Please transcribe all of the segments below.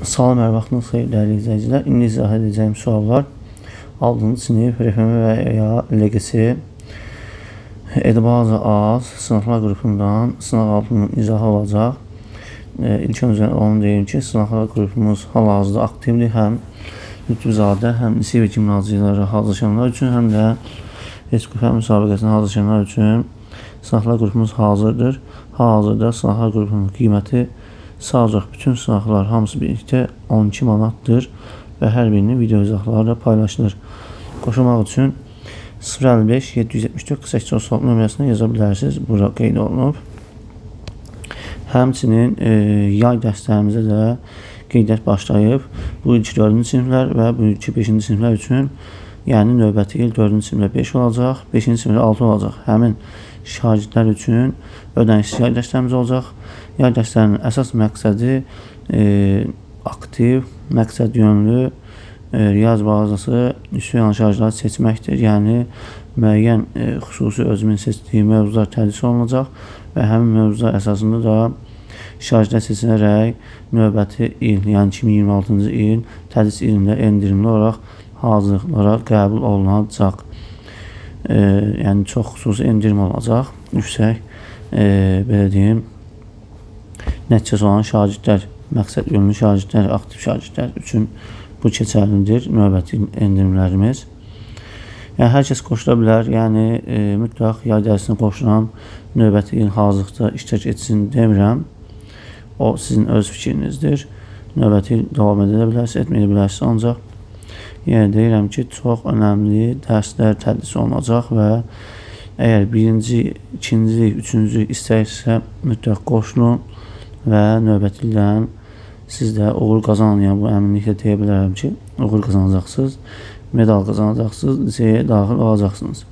Salam, hər vaxtınız xeyir dəyərli izləyicilər. İndi izah edəcəyim suallar 6-cı sinif RFM və ya LGS Etibarca az sınavlar qrupundan sınaq altının izahı olacaq. İlk öncə onu deyim ki, sınavlar qrupumuz hal-hazırda aktivdir. Həm Lütfüzadə, həm lise və gimnaziyalara hazırlaşanlar üçün, həm də Respublika müsabiqəsinə hazırlaşanlar üçün sınavlar qrupumuz hazırdır. Hal-hazırda sınavlar qrupunun qiyməti sadəcə bütün sınavlar hamısı birlikdə 12 manatdır və hər birinin video izahları paylaşılır. Qoşulmaq üçün 055 774 48 nömrəsinə yaza bilərsiniz. Bura qeyd olunub. Həmçinin yay dərslərimizə də qeydiyyat başlayıb. Bu ilk 4-cü siniflər və bu ilk 5-ci siniflər üçün, yəni növbəti il 4-cü siniflər 5 olacaq, 5-ci siniflər 6 olacaq. Həmin şagirdlər üçün ödənişsiz yay dərslərimiz olacaq. Yay dərslərinin əsas məqsədi aktiv, məqsəd yönlü riyazi bazası üstü olan şagirdləri seçməkdir. Yəni müəyyən xüsusi özümün seçdiyi mövzular tədris olunacaq və həmin mövzular əsasında da şagirdlər seçilərək növbəti il, yəni 2026-cı il tədris ilində endirimli olaraq hazırlıqlara qəbul olunacaq. Yəni çox xüsusi endirim olacaq. Yüksək, belə deyim, nəticəsi olan şagirdlər, məqsəd yönlü şagirdlər, aktiv şagirdlər üçün bu keçərlidir növbəti endirimlərimiz. Yəni hər kəs qoşula bilər, yəni mütləq yay dərsinə qoşulan növbəti il hazırlıqda iştirak etsin demirəm. O sizin öz fikrinizdir. Növbəti il davam edə bilərsiniz, etməyə bilərsiniz. Ancaq yəni deyirəm ki, çox önəmli dərslər tədris olunacaq və əgər birinci, ikinci, üçüncü istəyirsə mütləq qoşulun və növbəti ildən siz də uğur qazanın. Yəni bu əminliklə deyə bilərəm ki, uğur qazanacaqsınız, medal qazanacaqsınız, liseye daxil olacaqsınız.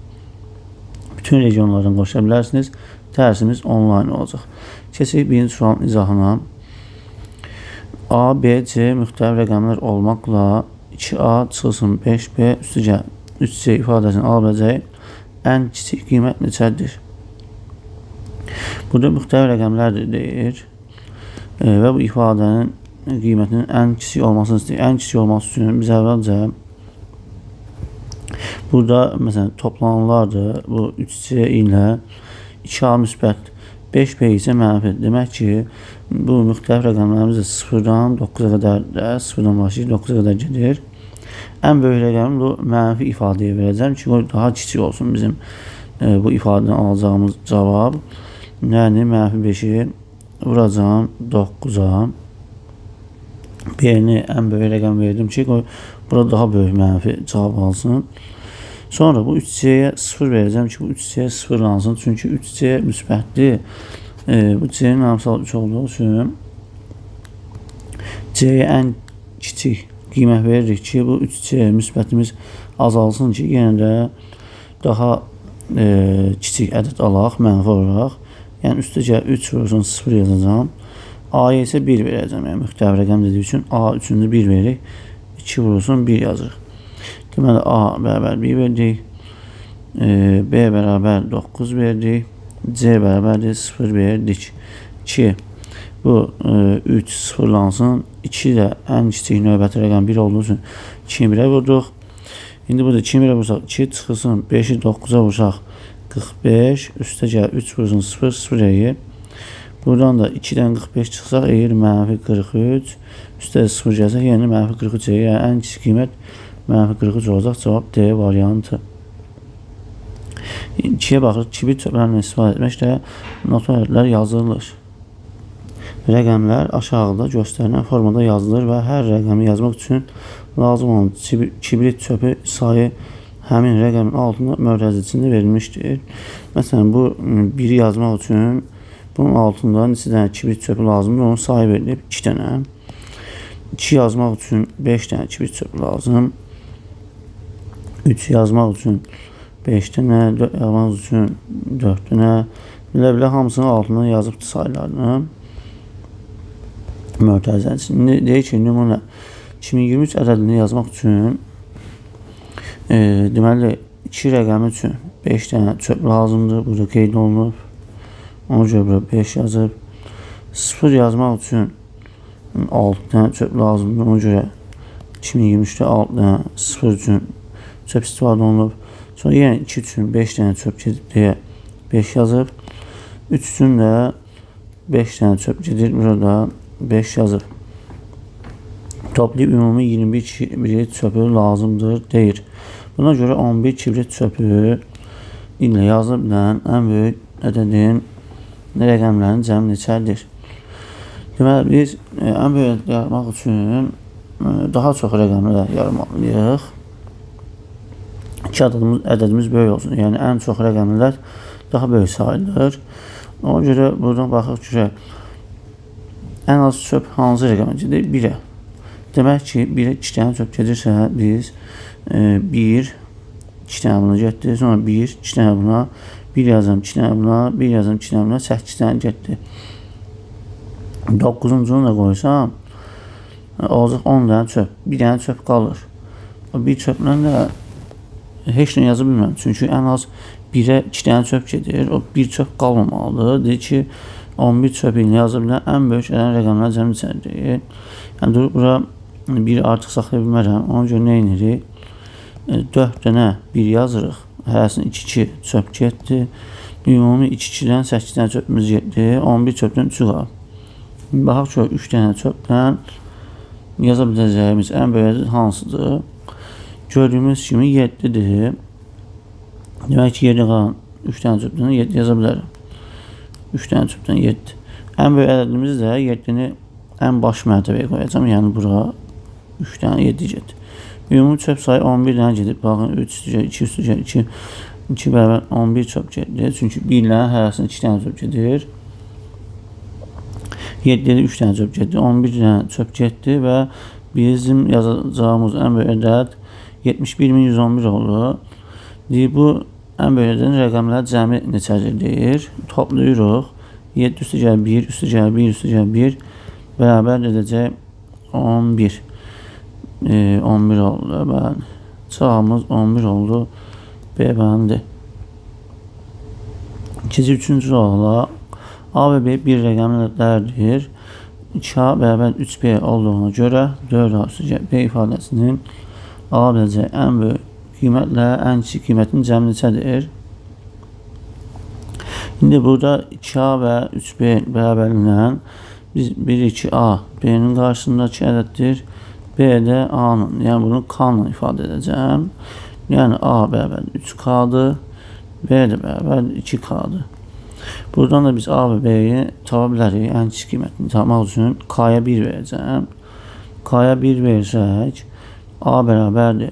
Bütün regionlardan qoşula bilərsiniz. Dərsimiz onlayn olacaq. Keçək birinci sualın izahına. A, B, C müxtəlif rəqəmlər olmaqla 2A çıxılsın 5B üstücə 3C ifadəsini ala biləcək ən kiçik qiymət neçədir? Burada müxtəlif rəqəmlərdir deyir və bu ifadənin qiymətinin ən kiçik olmasını istəyir. Ən kiçik olması üçün biz əvvəlcə burada məsələn toplananlardır. Bu 3C ilə 2A müsbət 5B isə mənfi. Demək ki, bu müxtəlif rəqəmlərimiz 0-dan 9-a qədər də, 0-dan başlayıb 9-a qədər gedir. Ən böyük rəqəmi bu mənfi ifadəyə verəcəm ki, daha kiçik olsun bizim bu ifadədən alacağımız cavab. Yəni mənfi 5-i vuracam 9-a. B-ni ən böyük rəqəm verdim ki, burada daha böyük mənfi cavab alsın. Sonra bu 3C-yə 0 verəcəm ki, bu 3C-yə 0 lansın. Çünki 3C müsbətdir. Bu C-nin amsal 3 olduğu üçün C-yə ən kiçik qiymət veririk ki, bu 3C müsbətimiz azalsın ki, yenə də daha kiçik ədəd alaq, mənfi olaraq. Yəni üstəcə 3 vurursun 0 yazacağım. A-ya isə 1 verəcəm. Yəni müxtəlif rəqəm dediyi üçün A üçüncü 1 veririk. 2 vurursun 1 yazırıq. Deməli A bərabər 1 verdik. B bərabər 9 verdik. C bərabərdir 0 verdik. 2. Bu 3 sıfırlansın. 2 də ən kiçik növbəti rəqəm 1 olduğu üçün 2-ni 1-ə vurduq. İndi burada 2-ni 1-ə vursaq 2 çıxılsın. 5-i 9-a vursaq 45. Üstəcə 3 vursun 0, 0 eğir. Buradan da 2-dən 45 çıxsaq eğir mənfi 43. Üstə 0 gəlsək yəni mənfi 43 eğir. Yəni ən kiçik qiymət mənfi 43 olacaq. Cavab D variantı. 2-yə baxırıq. Kibrit çöplərindən istifadə etməklə notlarlar yazılır. Rəqəmlər aşağıda göstərilən formada yazılır və hər rəqəmi yazmaq üçün lazım olan kibrit çöpü sayı həmin rəqəmin altında mötərizəsində verilmişdir. Məsələn, bu 1-i yazmaq üçün bunun altında neçə dənə kibrit çöpü lazımdır, onun sayı verilib 2 dənə. 2 yazmaq üçün 5 dənə kibrit çöpü lazım. 3 yazmaq üçün 5 dənə, 4 yazmaq üçün 4 dənə. Bilə-bilə hamısının altından yazıbdır saylarını. Mötərizəsində deyir ki, nümunə 2023 ədədini yazmaq üçün deməli 2 rəqəmi üçün 5 dənə çöp lazımdır. Burada qeyd olunub. Ona görə 5 yazıb. 0 yazmaq üçün 6 dənə çöp lazımdır. Ona görə 2023-də 6 dənə 0 üçün çöp istifadə olunub. Sonra yenə 2 üçün 5 dənə çöp gedir deyə 5 yazıb. 3 üçün də 5 dənə çöp gedir. Burada 5 yazıb. Toplayıb ümumi 21 kibrit çöpü lazımdır deyir. Buna görə 11 kibrit çöpü ilə yazılı bilən ən böyük ədədin rəqəmlərin cəmi neçədir? Deməli, biz ən böyük ədəd yazmaq üçün daha çox rəqəmlər yazmalıyıq ki, ədədimiz böyük olsun. Yəni, ən çox rəqəmlər daha böyük sayılır. Ona görə buradan baxıq ki, ən az çöp hansı rəqəmə gedir? 1-ə. Demək ki, 1-ə 2 dənə çöp gedirsə, biz 1, 2 dənə buna getdi. Sonra 1, 2 dənə buna, 1 yazım, 2 dənə buna, 1 yazım, 2 dənə buna, 8 dənə getdi. 9-cunu da qoysam, olacaq 10 dənə çöp. 1 dənə çöp qalır. O 1 çöplə də heç nə yaza bilmirəm. Çünki ən az 1-ə 2 dənə çöp gedir. O 1 çöp qalmamalıdır. Deyir ki, 11 çöp ilə yaza bilən ən böyük rəqəmlər cəmi neçədir? Yəni, durub bura 1 artıq saxlaya bilmərəm. Ona görə nə edirik? 4 dənə 1 yazırıq. Hərəsində 2-2 çöp getdi. Ümumi 2-2-dən 8 dənə çöpümüz getdi. 11 çöpdən 3-ü qalıb. Baxaq ki, 3 dənə çöpdən yaza biləcəyimiz ən böyük hansıdır? Gördüyümüz kimi 7-dir. Demək ki, 7 qalan 3 dənə çöpdən 7 yaza bilərəm. 3 dənə çöpdən 7. Ən böyük ədədimiz də 7-ni ən baş mərtəbəyə qoyacam. Yəni, bura 3 dənə 7 gedir. Ümumi çöp sayı 11 dənə gedib. Baxın, 3 üstücə 2 üstücə 2. 2 bərabər 11 çöp gedir. Çünki 1 ilə hərəsində 2 dənə çöp gedir. 7-də 3 dənə çöp getdi, 11 dənə çöp getdi və bizim yazacağımız ən böyük ədəd 71.111 oldu. Deyir, bu ən böyük ədədin rəqəmlər cəmi neçədir deyir. Toplayırıq. 7 üstü gəl 1, üstü gəl 1, üstü gəl 1 bərabər edəcək 11. 11 oldu. Bəli. Cavabımız 11 oldu. B bəndi. İkinci, üçüncü suala A və B bir rəqəmli ədədlərdir. 2A bərabər 3B olduğuna görə 4A üstü B ifadəsinin ala biləcək ən böyük qiymətlə ən kiçik qiymətin cəmi neçədir? İndi burada 2A və 3B bərabərliyindən biz 1-2A B-nin qarşısındakı ədəddir. B də A-nın, yəni bunu K-la ifadə edəcəm. Yəni A bərabər 3K-dır, B də bərabər 2K-dır. Buradan da biz A və B'yi tapa bilərik. Ən kiçik qiymətini tapmaq üçün K-ya 1 verəcəm. K-ya 1 versək, A bərabərdir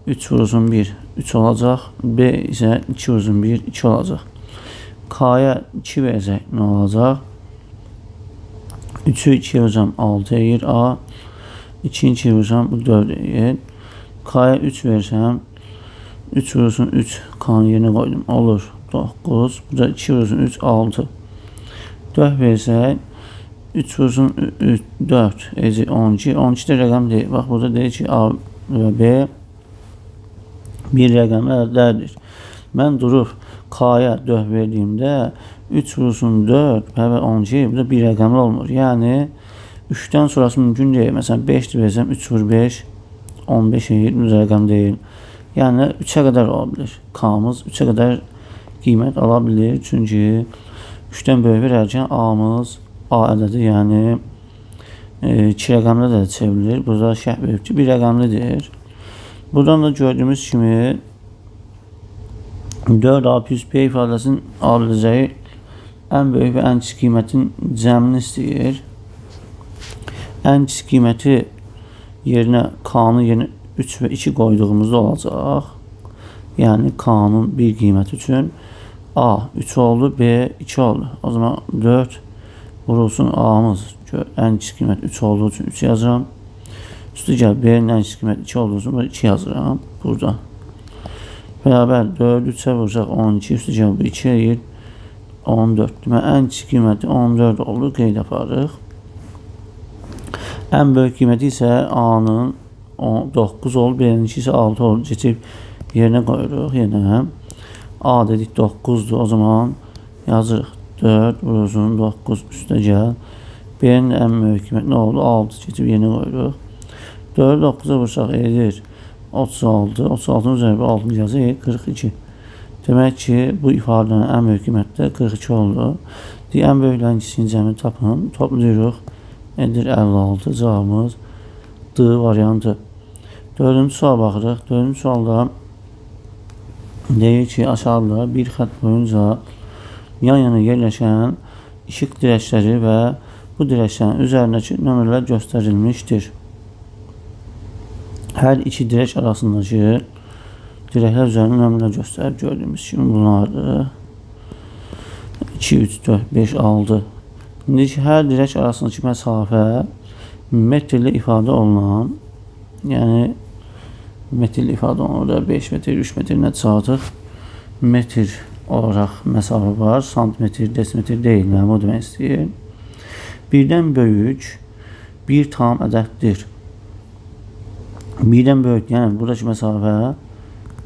3 vurulsun 1, 3 olacaq. B isə 2 vurulsun 1, 2 olacaq. K-ya 2 versək, nə olacaq? 3-ü 2 vursam 6 edir A. 2-ni 2 vursam bu 4 edir. K-ya 3 versəm, 3 vurulsun 3, K-nın yerinə qoydum. Olur 9. Burada 2 vurulsun 3, 6. 4 versək, 3 vurulsun 3, 4 edir 12. 12 də rəqəm deyil. Bax, burada deyir ki, A və B bir rəqəmli ədədlərdir. Mən durub K-ya 4 verdiyimdə 3 vurulsun 4 bərabər 12, bu da bir rəqəmli olmur. Yəni 3-dən sonrası mümkün deyil. Məsələn 5 versəm 3 vur 5 15 edir, bu da rəqəm deyil. Yəni 3-ə qədər ola bilir. K-mız 3-ə qədər qiymət ala bilir. Çünki 3-dən böyük verərkən A-mız A ədədi, yəni 2 rəqəmli də çevrilir. Burada şərh böyük ki, bir rəqəmlidir. Buradan da gördüyümüz kimi 4A plus B ifadəsinin ala biləcəyi ən böyük və ən kiçik qiymətin cəmini istəyir. Ən kiçik qiyməti yerinə K-nın yerinə 3 və 2 qoyduğumuzda olacaq. Yəni K-nın bir qiyməti üçün A 3 oldu, B 2 oldu. O zaman 4 vurulsun A-mız. Ən kiçik qiymət 3 olduğu üçün 3 yazıram. Üstü gəl B-nin ən kiçik qiymət 2 olduğu üçün 2 yazıram burada. Bərabər 4 3-ə vursaq 12, üstü gəl bu 2 edir 14. Demək, ən kiçik qiyməti 14 oldu. Qeyd aparırıq. Ən böyük qiyməti isə A-nın 9 oldu, B-nin isə 6 oldu. Keçib yerinə qoyuruq. Yenə A dedik 9'dur. O zaman yazırıq 4 vurulsun 9 üstə gəl B-nin ən böyük qiyməti nə oldu? 6 keçib yeni qoyuruq. 4-ü 9-a vursaq edir 36. 36-nın üzərinə 6 yazır 42. Demək ki, bu ifadənin ən böyük qiyməti də 42 oldu. Ən böyüklərin kiçiyinin cəmini tapın. Toplayırıq. Edir 56. Cavabımız D variantı. 4-cü suala baxırıq. 4-cü sualda deyir ki, aşağıda bir xətt boyunca yan-yana yerləşən işıq dirəkləri və bu dirəklərin üzərindəki nömrələr göstərilmişdir. Hər iki dirək arasındakı dirəklər üzərində nömrələr göstərir. Gördüyümüz kimi bunlardır. 2, 3, 4, 5, 6. İndi ki, hər dirək arasındakı məsafə metrlə ifadə olunan, yəni metrlə ifadə olunur. 5 metr, 3 metr nəticə artıq metr olaraq məsafə var. Santimetr, desimetr deyil. Yəni, o demək istəyir. Birdən böyük bir tam ədəddir. Birdən böyük, yəni buradakı məsafə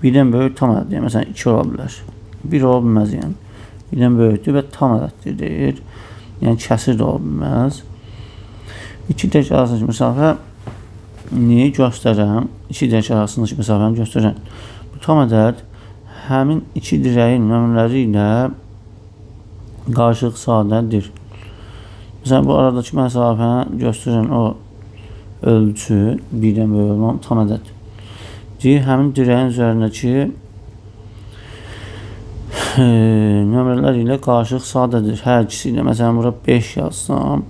birdən böyük tam ədəddir. Yəni, məsələn, 2 ola bilər. 1 ola bilməz, yəni. Birdən böyükdür və tam ədəddir deyir. Yəni, kəsir də ola bilməz. 2 dirək arasındakı məsafəni göstərəm. 2 dirək arasındakı məsafəni göstərəm. Bu tam ədəd həmin 2 dirəyin nömrələri ilə qarşılıq sadədir. Məsələn, bu aradakı məsafəni göstərən o ölçü birdən böyük olan tam ədəd. Həmin dirəyin üzərindəki nömrələr ilə qarşılıq sadədir. Hər ikisi ilə. Məsələn, bura 5 yazsam,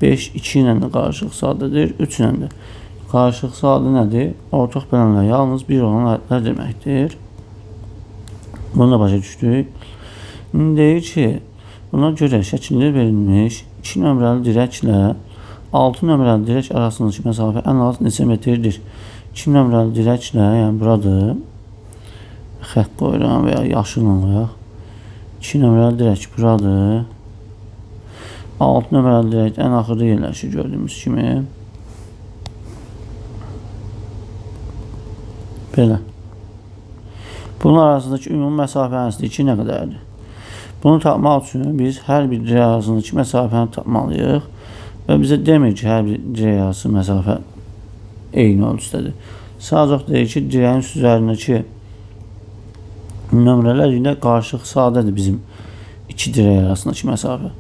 5 2 ilə də qarşılıq sadədir, 3 ilə də. Qarşılıq sadə nədir? Ortaq bölənlər yalnız 1 olan ədədlər deməkdir. Bunu da başa düşdük. İndi deyir ki, buna görə şəkildə verilmiş 2 nömrəli dirəklə 6 nömrəli dirək arasındakı məsafə ən az neçə metrdir? 2 nömrəli dirəklə, yəni buradır, xətt qoyuram və ya yaşılınlıq. 2 nömrəli dirək buradır. 6 nömrəli dirək ən axırda yerləşir gördüyümüz kimi. Belə. Bunun arasındakı ümumi məsafənin 2 nə qədərdir? Bunu tapmaq üçün biz hər bir dirək arasındakı məsafəni tapmalıyıq və bizə demir ki, hər bir dirək arası məsafə eyni ölçüdədir. Sadəcə deyir ki, dirəyin üzərindəki nömrələr ilə qarşılıq sadədir bizim 2 dirək arasındakı məsafə.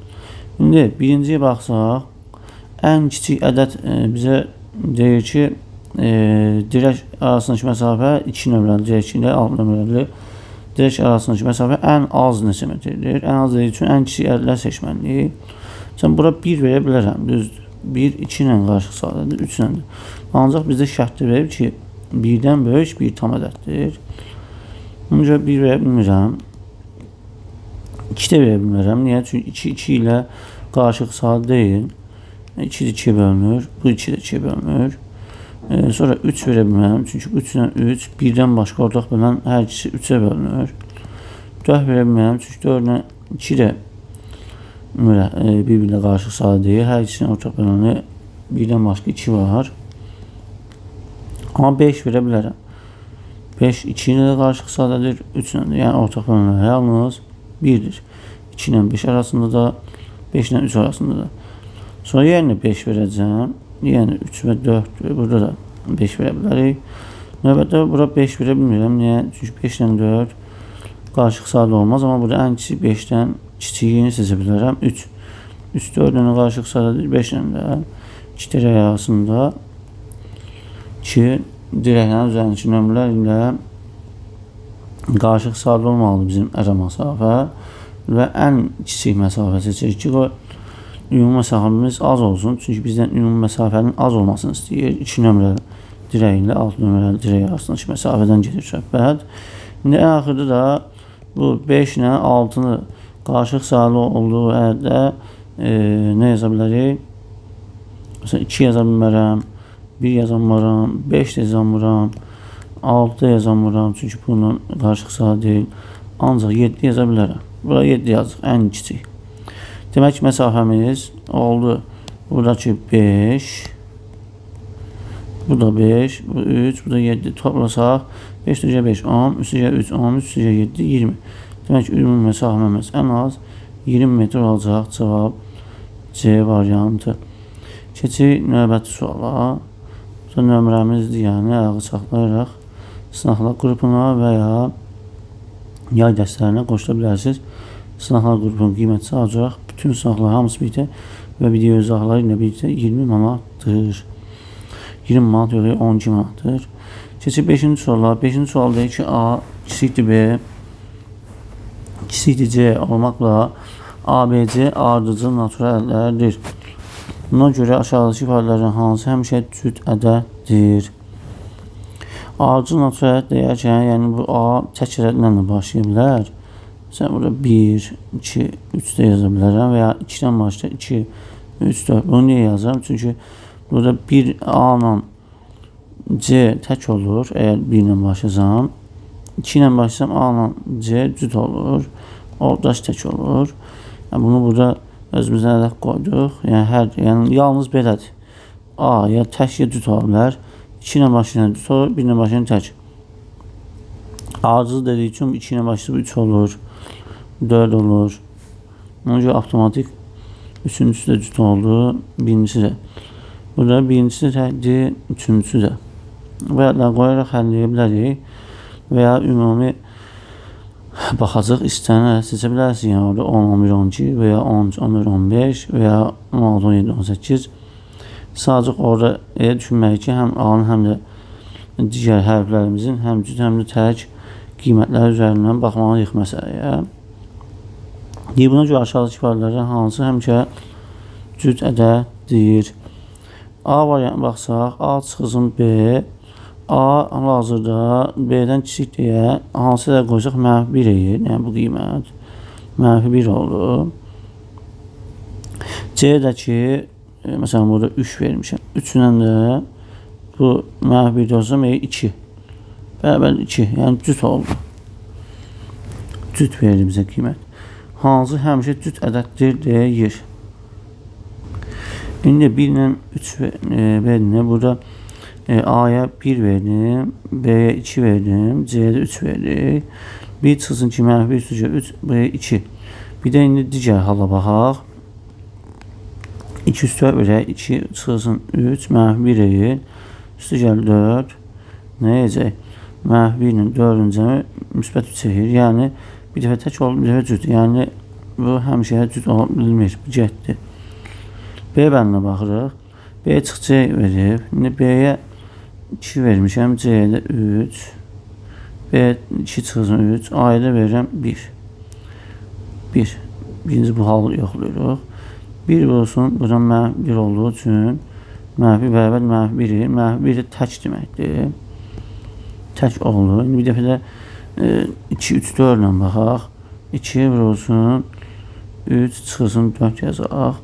İndi birinciyə baxsaq, ən kiçik ədəd bizə deyir ki, dirək arasındakı məsafə 2 nömrəli dirək ilə 6 nömrəli dirək arasındakı məsafə ən az neçə metrdir. Ən az dediyi üçün ən kiçik ədədlər seçməliyik. Sən bura 1 verə bilərəm, düzdür. 1, 2 ilə qarşılıq sadədir, 3 ilə də. Ancaq bizdə şərtdə verib ki, 1-dən böyük bir tam ədəddir. Öncə 1 verə bilmirəm. 2 də verə bilmirəm. Niyə? Çünki 2, 2 ilə qarşılıq sadə deyil. 2 də 2-yə bölünür. Bu 2 də 2-yə bölünür. Sonra 3 verə bilməm. Çünki 3 ilə 3, 1-dən başqa ortaq bölən hər ikisi 3-ə bölünür. 4 verə bilməm. Çünki 4 ilə 2 də bir-birlə qarşılıq sadə deyil. Hər ikisinin ortaq böləni 1-dən başqa 2 var. Amma 5 verə bilərəm. 5 2 ilə də qarşılıq sadədir, 3 ilə də. Yəni ortaq bölənlər yalnız 1-dir. 2 ilə 5 arasında da, 5 ilə 3 arasında da. Sonra yenə 5 verəcəm. Yəni 3 və 4, burada da 5 verə bilərik. Növbətdə bura 5 verə bilmirəm. Niyə? Çünki 5 ilə 4 qarşılıq sadə olmaz. Amma burada ən kiçik 5-dən kiçiyini seçə bilərəm. 3. 3 4 ilə qarşılıq sadədir. 5 ilə də 2 dirək arasında 2 dirəklərin üzərindəki nömrələr ilə qarşılıq sadə olmalıdır bizim ərə məsafə və ən kiçik məsafə seçirik ki, ümumi məsafəmiz az olsun. Çünki bizdən ümumi məsafənin az olmasını istəyir. 2 nömrəli dirək ilə 6 nömrəli dirək arasındakı məsafədən gedir söhbət. İndi ən axırda da bu 5 ilə 6-nı qarşılıq sadə olduğu ərdə nə yaza bilərik? Məsələn, 2 yaza bilmərəm, 1 yazamıram, 5 də yazamıram, 6 da yazamıram. Çünki bunun qarşılıq sadə deyil. Ancaq 7 yaza bilərəm. Bura 7 yazıq, ən kiçik. Demək ki, məsafəmiz oldu. Buradakı 5, bu da 5, bu 3, bu da 7. Toplasaq 5 üzrə 5, 10, 3 üzrə 3, 10, 3 üzrə 7, 20. Demək ki, ümumi məsafəmiz ən az 20 metr olacaq. C variantı. Keçirik növbəti suala. Bu nömrəmizdir, yəni ayağı saxlayaraq sınaqlar qrupuna və ya yay dərslərinə qoşula bilərsiniz. Sınaqlar qrupunun qiyməti alacaq. Bütün sınaqlar hamısı birlikdə və video izahları ilə birlikdə 20 manatdır. 20 manat yox, 12 manatdır. Keçib 5-ci suala. 5-ci sual deyir ki, A kiçikdir B, kiçikdir C olmaqla ABC ardıcıl natural ədədlərdir. Buna görə aşağıdakı ifadələrin hansı həmişə cüt ədəddir? Ardıcıl natural ədəd deyərkən, yəni bu A tək ədədlərlə başlaya bilər. Sən burada 1, 2, 3 də yaza bilərəm və ya 2-dən başla 2, 3, 4. Bunu niyə yazıram? Çünki burada 1 A ilə C tək olur, əgər 1 ilə başlasam. 2 ilə başlasam A ilə C cüt olur, ordaş tək olur. Yəni, bunu burada özümüzdən ədəd qoyduq. Yəni, yalnız belədir. A ya tək ya cüt ola bilər. 2 ilə başlayan cüt olur, 1 ilə başlayan tək. Ardıcıl dediyi üçün 2 ilə başlayıb 3 olur, 4 olur. Ona görə avtomatik 3-cüsü də cüt oldu, 1-cisi də. Burada 1-cisi təkdir, 3-cüsü də. Və ya qoyaraq həll edə bilərik və ya ümumi baxacaq, istənə seçə bilərsiniz. Yəni orada 10, 11, 12 və ya 13, 14, 15 və ya 16, 17, 18. Sadəcə orada elə düşünməliyik ki, həm A-nın həm də digər hərflərimizin həm cüt həm də tək qiymətləri üzərindən baxmalıyıq məsələyə. Buna görə aşağıdakı ifadələrdən hansı həmişə cüt ədəddir? A variantına baxsaq, A çıxızın B, A hal-hazırda B-dən kiçik deyə hansı da qoysaq -1 edir. Yəni bu qiymət -1 oldu. C-dəki məsələn burada 3 vermişəm. 3-lə də bu -1 olsam 2. Bərabər 2. Yəni cüt oldu. Cüt verir bizə qiymət. Hansı həmişə cüt ədəddir deyir. İndi 1 ilə 3 verdim. Burada A-ya 1 verdim, B-yə 2 verdim, C-yə də 3 verdik. 1 çıxsın ki, -1 üstücə 3, B-yə 2. Bir də indi digər hala baxaq. 2 üstü verək, 2 çıxsın 3, -1 edir. Üstü gəl 4. Nə edəcək? -1 ilə 4-ün cəmi müsbət 3 edir. Yəni, bir dəfə tək olub, bir dəfə cüt. Yəni, bu həmişə cüt ola bilmir. Bu getdi. B bəndinə baxırıq. B çıx C verib. İndi B-yə 2 vermişəm. C-yə də 3. B 2 çıxsın 3. A-ya da verirəm 1. 1. Birinci bu halı yoxlayırıq. 1 olsun. Buradan -1 olduğu üçün -1 bərabər -1'ir. -1 də tək deməkdir. Tək oldu. İndi bir dəfə də 2, 3, 4 ilə baxaq. 2 olsun. 3 çıxsın 4 yazaq.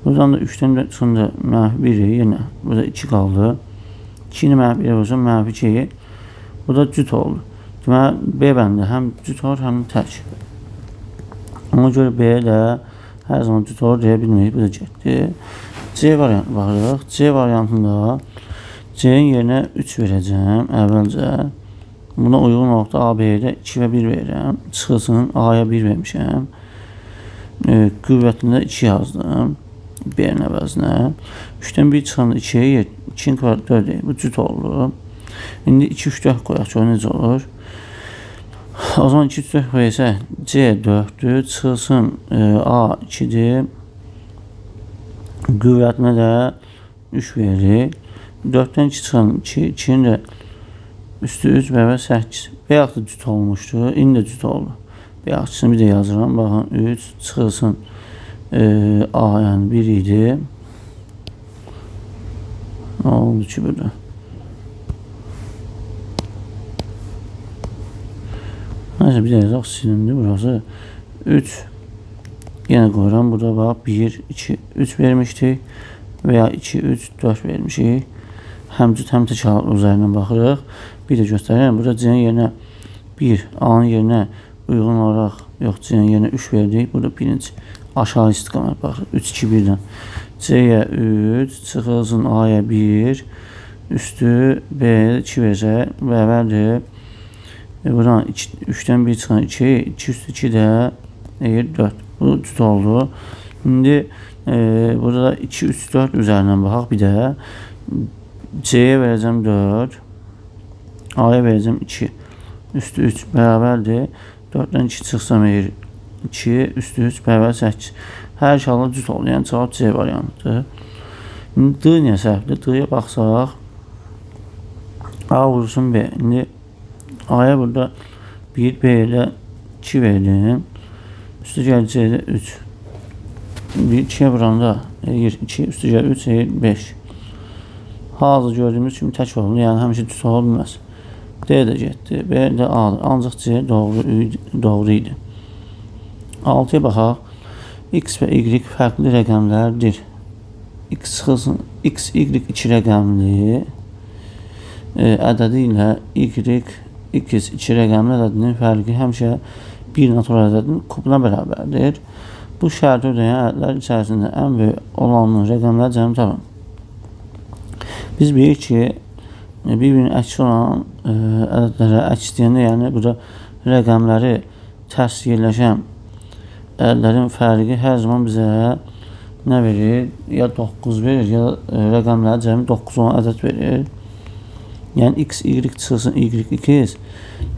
Buradan da 3-dən çıxın da -1'ir. Yenə burada 2 qaldı. 2 ilə -1 olsun -2'yi. Bu da cüt oldu. Deməli, B bəndə həm cüt olur, həm tək. Ona görə B-yə də hər zaman cüt olur deyə bilmirik. Bu da getdi. C variantına baxırıq. C variantında C-nin yerinə 3 verəcəm əvvəlcə. Buna uyğun olduqda A-B-yə də 2 və 1 verirəm. Çıxılsın A-ya 1 vermişəm. Qüvvətində 2 yazdım. B-nin əvəzinə. 3-dən 1 çıxanda 2'yə 2'nin kvadratı 4 deyil. Bu cüt oldu. İndi 2, 3, 4 qoyaq ki, o necə olur? O zaman 2, 3, 4 qoyarsa C 4'dür. Çıxılsın A 2'dir. Qüvvətinə də 3 verir. 4'dən 2 çıxan 2, 2'nin də üstü 3 bərabər 8. Bəyaq da cüt olmuşdu. İndi də cüt oldu. Bəyaqçısını bir də yazıram. Baxın 3 çıxılsın A yəni 1 idi. Nə oldu ki burada? Neyse bir də yazaq silindi burası. 3 yenə qoyuram. Burada bax 1, 2, 3 vermişdik. Və ya 2, 3, 4 vermişik. Həm cüt həm tək üzərindən baxırıq. Bir də göstərirəm. Burada C-nin yerinə 1, A-nın yerinə uyğun olaraq yox, C-nin yerinə 3 verdik. Burada birinci aşağı istiqamət baxırıq. 3, 2, 1-dən. C-yə 3, çıxılsın A-ya 1, üstü B-yə 2 verəcək. Bərabərdir. Buradan 3'dən 1 çıxan 2, 2 üstü 2 də 4. Bu cüt oldu. İndi Burada da 2, 3, 4 üzerinden baxaq. Bir də C'ye verəcəm 4. A'ya verəcəm 2. Üstü 3 bərabərdir. 4-dən 2 çıxsam eğer 2, üstü 3 bərabər 8. Hər inşallah cüt oldu. Yəni cavab C variantıdır. İndi D niyə səhvdir? D-yə baxsaq. A vursun B. İndi A'ya burada 1, B'yə də 2 verdim. Üstü gəl C'də 3. 2'ye vuranda 2, üstü gəl 3, 5. Hazır gördüyümüz kimi tək oldu. Yəni həmişə düz ola bilməz. D də getdi. B də A'dır. Ancaq C doğru idi. 6'ya baxaq. X və Y fərqli rəqəmlərdir. X, Y 2 rəqəmli ədədi ilə Y, X 2 rəqəmli ədədinin fərqi həmişə bir natural ədədin kubuna bərabərdir. Bu şərti ödəyən ədədlər içərisində ən böyük olanın rəqəmlər cəmi tapın. Biz bilirik ki, bir-birinin əksi olan ədədlərə əks deyəndə, yəni burada rəqəmləri tərs yerləşən ədədlərin fərqi hər zaman bizə nə verir? Ya 9 verir, ya rəqəmləri cəmi 9 olan ədəd verir. Yəni X, Y çıxsın, Y, X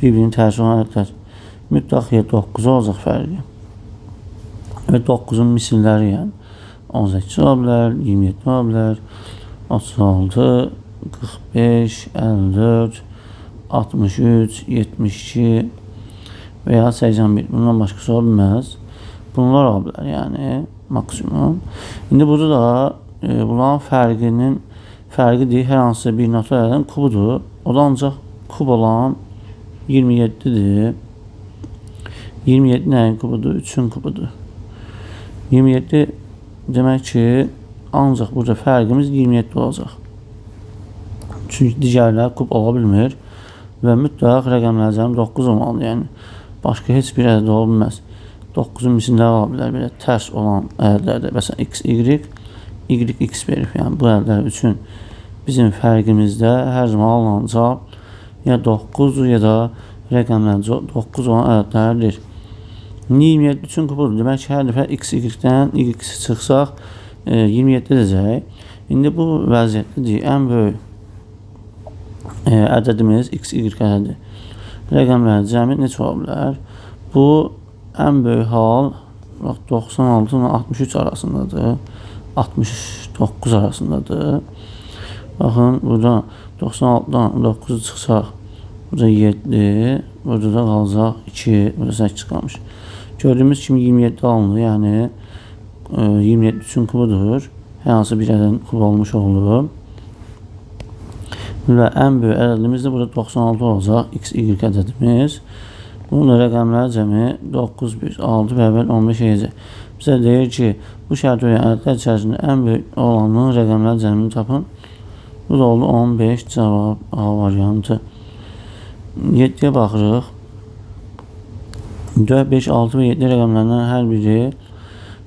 bir-birinin tərsi olan ədədlər mütləq ya 9 olacaq fərqi. Və 9'un misilləri, yəni 18 ola bilər, 27 ola bilər, 36, 45, 54, 63, 72 və ya 81. Bundan başqası ola bilməz. Bunlar ola bilər, yəni maksimum. İndi burada da bunların fərqidir. Hər hansısa bir natural ədədin kubudur. O da ancaq kub olan 27'dir. 27 nəyin kubudur? 3'ün kubudur. 27 demək ki, ancaq burada fərqimiz 27 olacaq. Çünki digərlər kub ola bilmir və mütləq rəqəmlər cəmi 9 olmalı. Yəni başqa heç bir ədəd ola bilməz. 9'un misilləri ola bilər, belə tərs olan ədədlərdə. Məsələn, X, Y, Y, X verir. Yəni bu ədədlər üçün bizim fərqimizdə hər zaman alınacaq ya 9 ya da rəqəmlər 9 olan ədədlərdir. 27 üçün kubudur. Demək ki, hər dəfə X, Y-dən Y çıxsaq 27 edəcək. İndi bu vəziyyətdir. Ən böyük ədədimiz X, Y ədədi. Rəqəmlərin cəmi neçə ola bilər? Bu ən böyük hal 96 ilə 63 arasındadır. 69 arasındadır. Baxın, burada 96'dan 9 çıxsaq, burada 7, burada da qalacaq 2, burada 8 qalmış. Gördüyümüz kimi 27 alınır, yəni 27 üçün kubudur. Hər hansı bir ədədin kub olmuş olur. Və ən böyük ədədimiz də burada 96 olacaq, X, Y ədədimiz. Bunun da rəqəmləri cəmi 9, 1, 6 bərabər 15 edəcək. Bizə deyir ki, bu şərti öyrən ədədlər içərisində ən böyük olanın rəqəmləri cəmini tapın. Bu da oldu 15, cavab A variantı. 7'yə baxırıq. 4, 5, 6 və 7 rəqəmlərindən hər biri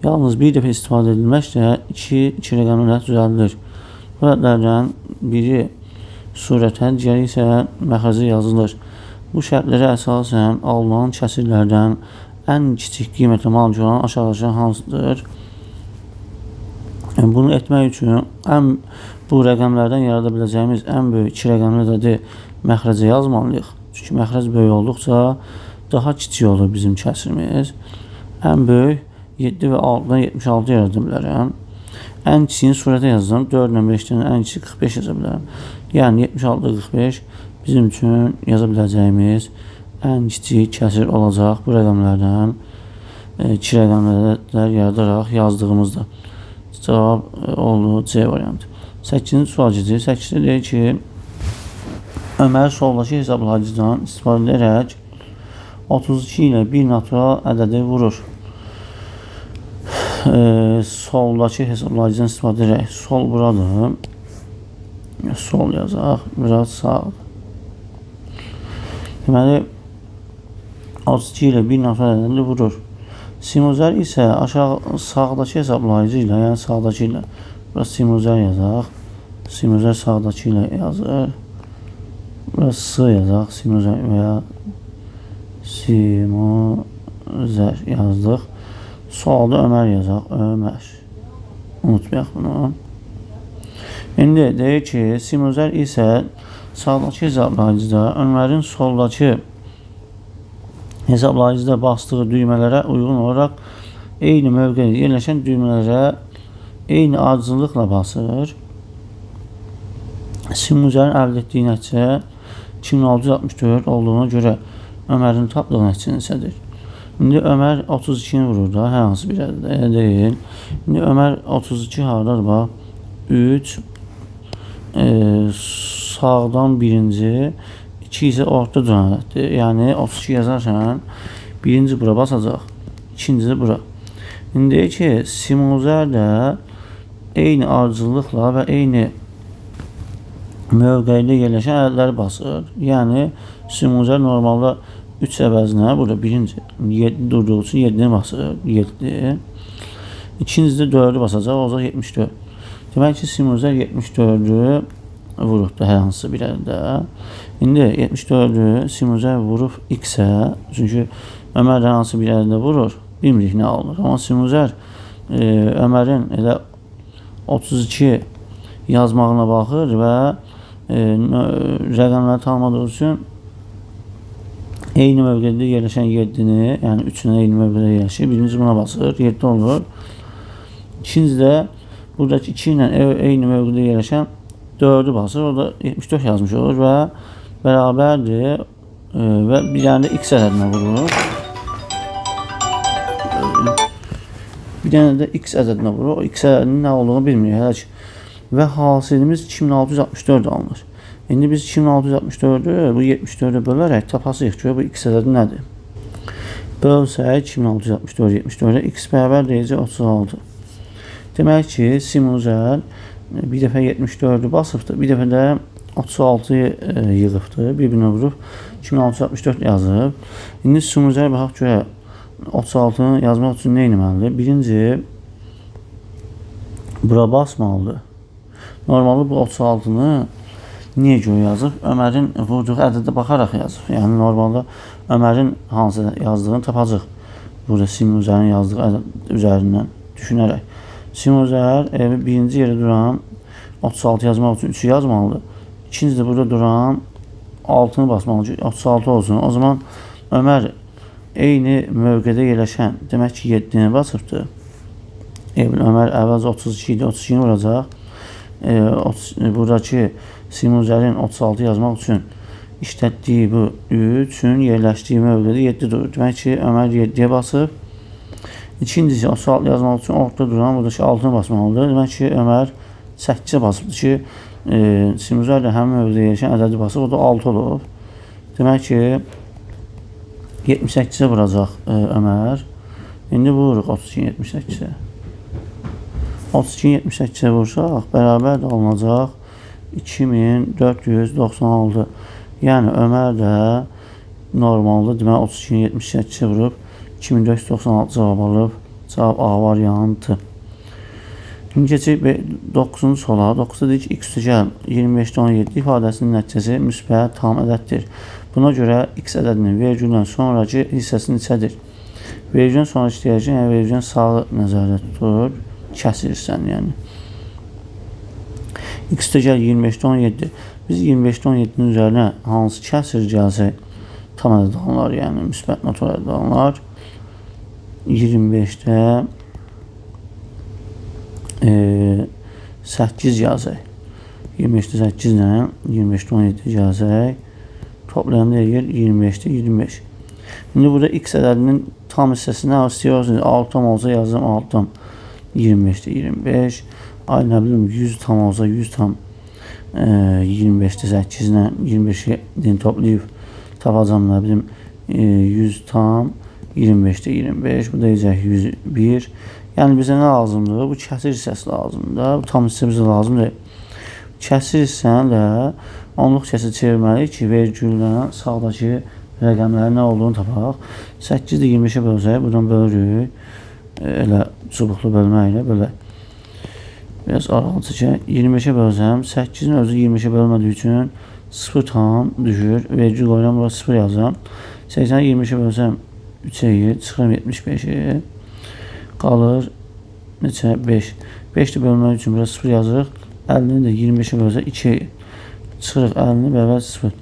yalnız bir dəfə istifadə edilməklə 2 rəqəmlərlə düzəldilir. Bu ədədlərdən biri surətən, digəri isə məxrəcə yazılır. Bu şərtlərə əsasən alınan kəsirlərdən ən kiçik qiymətə malik olan aşağıdakı hansıdır? Bunu etmək üçün bu rəqəmlərdən yarada biləcəyimiz ən böyük 2 rəqəmli ədədi məxrəcə yazmalıyıq. Çünki məxrəc böyük olduqca daha kiçik olur bizim kəsirimiz. Ən böyük 7 və 6'dan 76 yarada bilərəm. Ən kiçiyini surətə yazacağım. 4 ilə 5'dən ən kiçik 45 yaza bilərəm. Yəni 76-45 bizim üçün yaza biləcəyimiz ən kiçik kəsir olacaq. Bu rəqəmlərdən 2 rəqəmlər yaradaraq yazdığımızda cavab oldu C variantı. 8-ci sual gedir. 8-də deyir ki, Ömər soldakı hesablayıcıdan istifadə edərək 32 ilə bir natural ədədi vurur. Soldakı hesablayıcıdan istifadə edərək, sol buradır. Sol yazaq, biraz sağ. Deməli, 32 ilə bir natural ədədi vurur. Simuzər isə sağdakı hesablayıcı ilə, yəni sağdakı ilə, biraz simuzər yazaq. Simuzər sağdakı ilə yazır. Biraz S yazaq, simuzər və ya simuzər yazdıq. Solda Ömər yazaq, Ömər. Unutmayaq bunu. İndi deyir ki, simuzər isə sağdakı hesablayıcıda Ömərin soldakı hesablayıcıda bastığı düymələrə uyğun olaraq eyni mövqedə yerləşən düymələrə eyni ardıcıllıqla basır. Simuzərin əldə etdiyi nəticə 2664 olduğuna görə Ömərin tapdığı nəticə neçədir? İndi Ömər 32-ni vurur da, hər hansı bir ədədə deyil. İndi Ömər 32 hardadır bax. 3 sağdan birinci, 2 isə orta duran ədəddir. Yəni 32 yazarsan, birinci bura basacaq, ikincisi bura. İndi deyir ki, simuzər də eyni ardıcıllıqla və eyni mövqedə yerləşən ədədləri basır. Yəni simuzər normalda 3 əvəzinə burada birinci 7 durduğu üçün 7-ni basır. 7. İkincisi də 4-ü basacaq, olacaq 74. Demək ki, simuzər 74-ü vurubdur hər hansı bir ədədə. İndi 74-ü simuzər vurub x-ə, çünki Ömər hər hansı bir ədədə vurur, bilmirik nə alınır. Amma simuzər Ömərin elə 32 yazmağına baxır və rəqəmləri tanımadığı üçün eyni mövqedə yerləşən 7-ni, yəni 3-ünə eyni mövqedə yerləşir. Birinci buna basır, 7 olur. İkinci də buradakı 2 ilə eyni mövqedə yerləşən 4-ü basır. O da 74 yazmış olur və bərabərdir və bir dənə də x ədədinə vurur. Bir dənə də x ədədinə vurur. O x ədədinin nə olduğunu bilmirik hələ ki. Və hasilimiz 2664 alınır. İndi biz 2664-ü bu 74-ə bölərək tapasıyıq ki, bu x ədədi nədir? Bölsək 2664 74-ə x bərabər deyəcək 36. Demək ki, simuzər bir dəfə 74-ü basıbdır, bir dəfə də 36-yı yığıbdır, bir-birinə vurub 2664 yazıb. İndi simuzər baxaq görə 36-nı yazmaq üçün nə etməlidir? Birinci bura basmalıdır. Normalde bu 36-nı niyə görə yazıb? Ömərin vurduğu ədədə baxaraq yazıb. Yəni normalda Ömərin hansı yazdığını tapacaq. Burada simuzərin yazdığı ədəd üzərindən düşünərək. Simuzər birinci yerə duran 36 yazmaq üçün 3'ü yazmalıdır. İkinci də burada duran 6'nı basmalıdır. 36 olsun. O zaman Ömər eyni mövqedə yerləşən, demək ki 7'ni basıbdır. Ömər əvvəlcə 32 idi, 32'ni vuracaq. Buradakı simuzərin 36 yazmaq üçün işlətdiyi bu 3'ün yerləşdiyi mövqedə 7 durur. Demək ki, Ömər 7'yə basıb. İkincisi 36 yazmaq üçün ortada duran buradakı 6'nı basmalıdır. Demək ki, Ömər 8'ə basıbdır ki, simuzər də həmin mövqedə yerləşən ədədi basıb, o da 6 olub. Demək ki, 78'ə vuracaq Ömər. İndi vururuq 32-78'ə. 32-78'ə vursaq, bərabər də alınacaq 2496. Yəni Ömər də normalda demək 32-78'ə vurub 2496 cavab alıb. Cavab A variantı. Şimdi keçək 9-cu sola. 9'da deyik ki, x üstəgəl 25-17 ifadəsinin nəticəsi müsbət tam ədəddir. Buna görə x ədədinin vergüldən sonraki hissəsi neçədir? Vergüldən sonraki deyəcək, yəni vergüldən sağı nəzərdə tutur. Kəsirsən yəni. X üstəgəl 25-17. Biz 25-17'nin üzərinə hansı kəsir gəlsək tam ədəd alınlar, yəni müsbət notal ədəd alınlar. 25'də 8 yazək. 25'də 8 ilə 25-17 yazək. Toplayanda yer 25'də 25. Şimdi burada x ədədinin tam hissəsi nə istəyirsiniz? 6 tam olsa yazdım 6 tam. 25'də 25. Ay nə bilim 100 tam olsa 100 tam 25'də 8 ilə 25'i toplayıb tapacam nə bilim 100 tam 25'də 25. Bu da deyəcək 101. Yəni bizə nə lazımdır? Bu kəsir hissəsi lazımdır. Bu tam hissə bizə lazım deyil. Kəsir hissəni də onluq kəsir çevirməliyik ki, vergüldən sağdakı rəqəmlərin nə olduğunu tapaq. 8-də 25'ə bölsək, buradan bölürük. Elə çubuqlu bölmə ilə belə biraz aralı çəkək. 25'ə bölsəm 8'in özü 25'ə bölmədiyi üçün 0 tam düşür. Vergül qoyuram, burada 0 yazam. 80'i 25'ə bölsəm 3'ə çıxıram 75'i. Qalır neçə? 5. 5-də bölmək üçün biraz 0 yazırıq. 50-ni də 25-ə bölsək 2 çıxırıq 50-ni bərabər 0.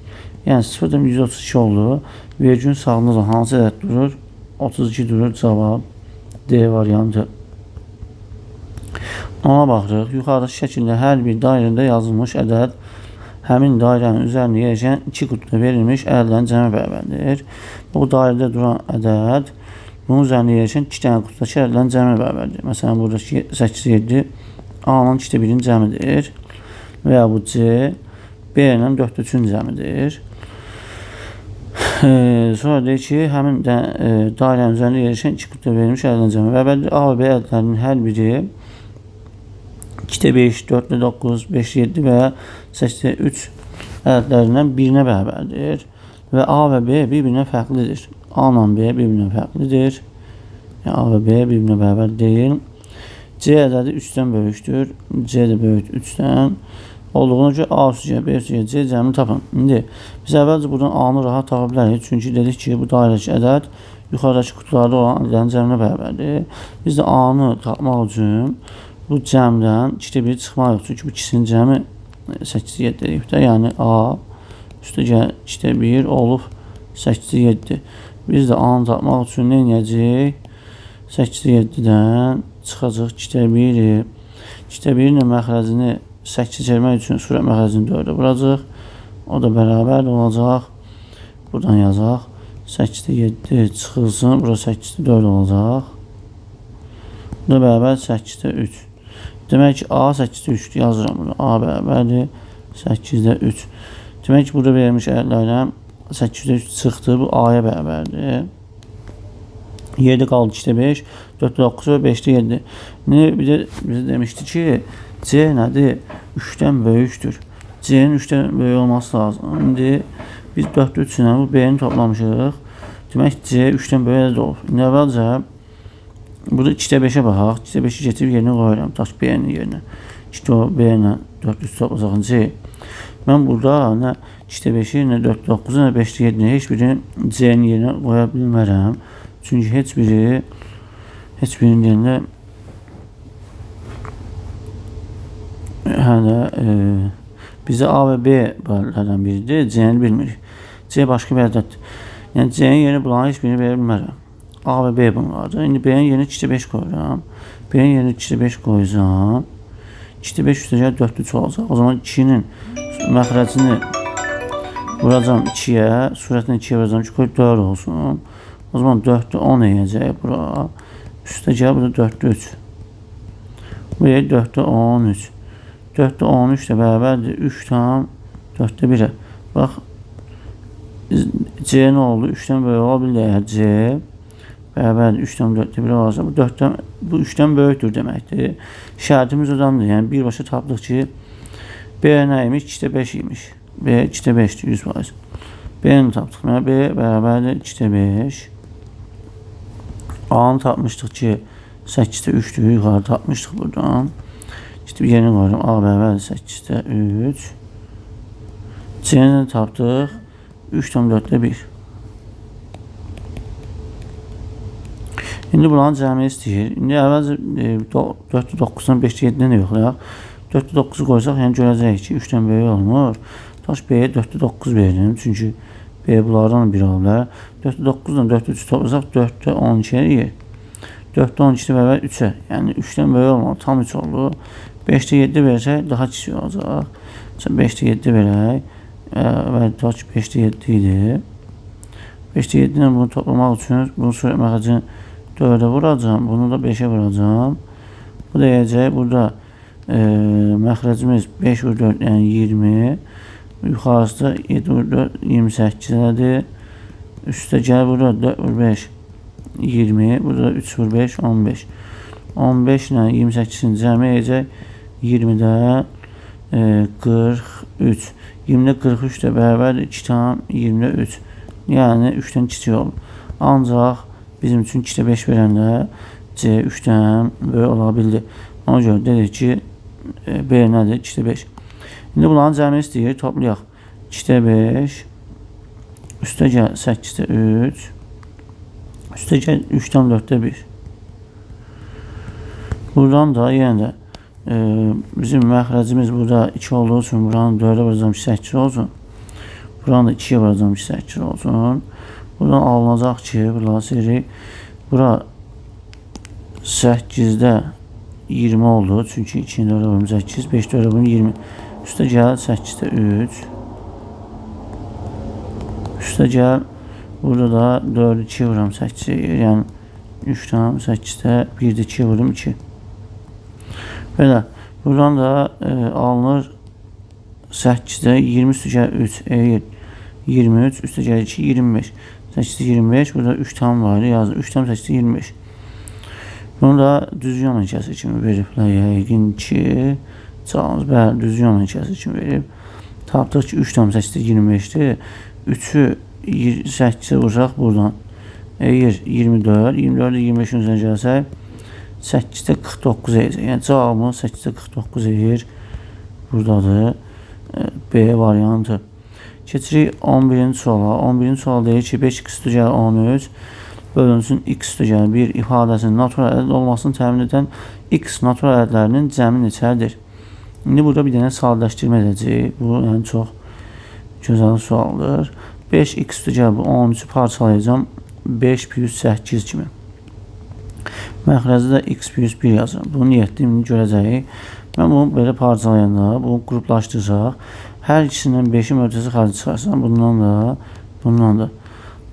Yəni 0,132 oldu. Vergülün sağında hansı ədəd durur? 32 durur. Cavab D variantı. Ona baxırıq. Yuxarıdakı şəkildə hər bir dairədə yazılmış ədəd həmin dairənin üzərində yerləşən 2 qutuda verilmiş ədədlərin cəmi bərabərdir. Bu dairədə duran ədəd bunun üzərində yerləşən 2 dənə qutudakı ədədlərin cəmi bərabərdir. Məsələn, buradakı 8, 7 A-nın 2də 1-in cəmidir. Və ya bu C, B ilə 4-də 3-ün cəmidir. Sonra deyir ki, həmin dairənin üzərində yerləşən 2 qutuda verilmiş ədədlərin cəmi bərabərdir. A və B ədədlərinin hər biri 2-də 5, 4-də 9, 5-də 7 və 8-də 3 ədədlərindən birinə bərabərdir. Və A və B bir-birinə fərqlidir. A ilə B bir-birinə fərqlidir. Yəni A və B bir-birinə bərabər deyil. C ədədi 3-dən böyükdür. C də böyükdür 3-dən. Olduğuna görə A üstə B üstə C cəmini tapın. İndi biz əvvəlcə buradan A-nı rahat tapa bilərik. Çünki dedik ki, bu dairədəki ədəd yuxarıdakı qutularda olan ədədlərin cəminə bərabərdir. Biz də A-nı tapmaq üçün bu cəmdən 2-də 1 çıxmaq yox. Çünki bu ikisinin cəmi 8-də 7 deyib də. Yəni A üstə 2-də 1 olub 8-də 7. Biz də A-nı tapmaq üçün nə edəcəyik? 8-də 7-dən çıxacaq 2-də 1-i. 2-də 1-in məxrəcini 8 çevirmək üçün sürət məxrəcini 4-ə vuracaq. O da bərabər olacaq. Buradan yazaq. 8-də 7 çıxılsın. Bura 8-də 4 olacaq. Bu da bərabər 8-də 3. Demək ki, A 8-də 3-dür. Yazıram bunu. A bərabərdir 8-də 3. Demək ki, burada verilmiş ədədlərdən 8-də 3 çıxdı. Bu A-ya bərabərdir. 7 qaldı 2-də 5, 4-də 9 və 5-də 7. Bir də bizə demişdi ki, C nədir? 3-dən böyükdür. C-nin 3-dən böyük olması lazım. İndi biz 4-də 3 ilə bu B-ni toplamışıq. Demək ki, C 3-dən böyük ədəd olub. İndi əvvəlcə burada 2-də 5-ə baxaq. 2-də 5-i getirib yerinə qoyuram. Daş B-nin yerinə. İşte o B ilə 4-də 3 toplayacaq C. Mən burada nə 2-də 5-i, nə 4-də 9-u, nə 5-də 7-ni heç birini C-nin yerinə qoya bilmərəm. Çünki heç birinin yerində bizə A və B barələrdən biridir. C-ni bilmirik. C başqa bir ədəddir. Yəni C-nin yerinə bulanı heç birini verə bilmərəm. A və B bunlardır. İndi B-nin yerinə 2-də 5 qoyuram. B-nin yerinə 2-də 5 qoyacam. 2-də 5 üstəcək 4-də 3 olacaq. O zaman 2-nin məxrəcini vuracam 2-yə. Sürətini 2-yə vuracam ki, qoy 4 olsun. O zaman 4-də 10 eləyəcək bura. Üstəcək bu da 4-də 3. Buraya 4-də 13. 4-də 13 də bərabərdir 3 tam 4-də 1-ə. Bax, C nə oldu? 3-dən böyük ola bildi. Əgər C bərabərdir 3-dən 4-də 1 olacaq. Bu 3-dən böyükdür deməkdir. Şərtimiz ödəmdir. Yəni birbaşa tapdıq ki, B nə imiş? 2-də 5 imiş. B 2-də 5-dir 100%. B-ni tapdıq. B bərabərdir 2-də 5. A-nı tapmışdıq ki, 8-də 3-dür. Yuxarı tapmışdıq buradan. İşte bir yerini qoyuram. A bərabərdir 8-də 3. C-ni tapdıq. 3,4-də 1. İndi buranın cəmi istəyir. İndi əvvəlcə 4-də 9-dan 5-də 7-dən də yoxlayaq. 4-də 9-u qoysaq, yəni görəcəyik ki, 3-dən böyük olmur. Daş B-yə 4-də 9 verelim. Çünki B bunlardan biri olar. 4-də 9-dan 4-də 3 toplasaq 4-də 12 eləyir. 4-də 12-də bərabər 3-ə. Yəni 3-dən böyük olmalı. Tam 3 oldu. 5-də 7 versək daha kiçik olacaq. Məsələn 5-də 7 verək. Və daş 5-də 7 idi. 5-də 7 ilə bunu toplamaq üçün bunu sürət məxrəcini 4-ə vuracam. Bunu da 5-ə vuracam. Bu da deyəcək. Burada məxrəcimiz 5 vur 4 yəni 20. Yuxarısı 7 vur 4 28-dədir. Üstə gəl burada 4 vur 5 20. Burada 3 vur 5 15. 15 ilə 28-in cəmi edəcək 20-də 43. 20-də 43 də bərabərdir 2 tam 20-də 3. Yəni 3-dən kiçik olur. Ancaq bizim üçün 2-də 5 verəndə C 3-dən böyük ola bildi. Ona görə dedik ki, B nədir? 2-də 5. İndi bunların cəmini istəyir, toplayaq. 2-də 5, üstə gəl 8-də 3, üstə gəl 3-dən 4-də 1. Buradan da yenə də bizim məxrəcimiz burada 2 olduğu üçün buranın 4'e vuracağım ki 8 olsun. Buranın da 2'ye vuracağım ki 8 olsun. Buradan alınacaq ki burada seri bura 8'də 20 oldu. Çünki 2'nin 4'e vurum 8, 5 4'e vurum 20. Üstə gəl 8'də 3. Üstə gəl burada da 4'ü 2'ye vuram 8'e. Yəni 3 tam 8'də 1'də 2'ye vurum 2. Belə. Buradan da alınır 8'də 20 üstə gəl 3 eğer 23 üstə gəl 2 25. 8'də 25 burada 3 tam var yazır. 3 tam 8'də 25. Bunu da düzgün hekəsi kimi veriblər. Yəqin ki cavabımız bəli düzgün hekəsi kimi verib. Tapdıq ki 3 tam 8'də 25'dir. 3'ü 8'e vursaq buradan. Eğer 24, 24'də 25'in üzerine gəlsək 8'də 49 edəcək. Yəni cavabımız 8'də 49 edir. Buradadır. B variantı. Keçirik 11-ci suala. 11-ci sual deyir ki 5x üstə gəl 13 bölünsün x üstə gəl 1 ifadəsinin natural ədəd olmasını təmin edən x natural ədədlərinin cəmi neçədir? İndi burada bir dənə sadələşdirmə edəcək. Bu yəni çox gözəl sualdır. 5x üstə gəl bu 13'ü parçalayacağım 5 plus 8 kimi. Məxrəcdə x plus 1 yazıram. Bunu niyə etdiyimi görəcəyik. Mən bunu belə parçalayanda, bunu qruplaşdırsaq, hər ikisindən 5'in ölçüsü xarici çıxarsam, bundan da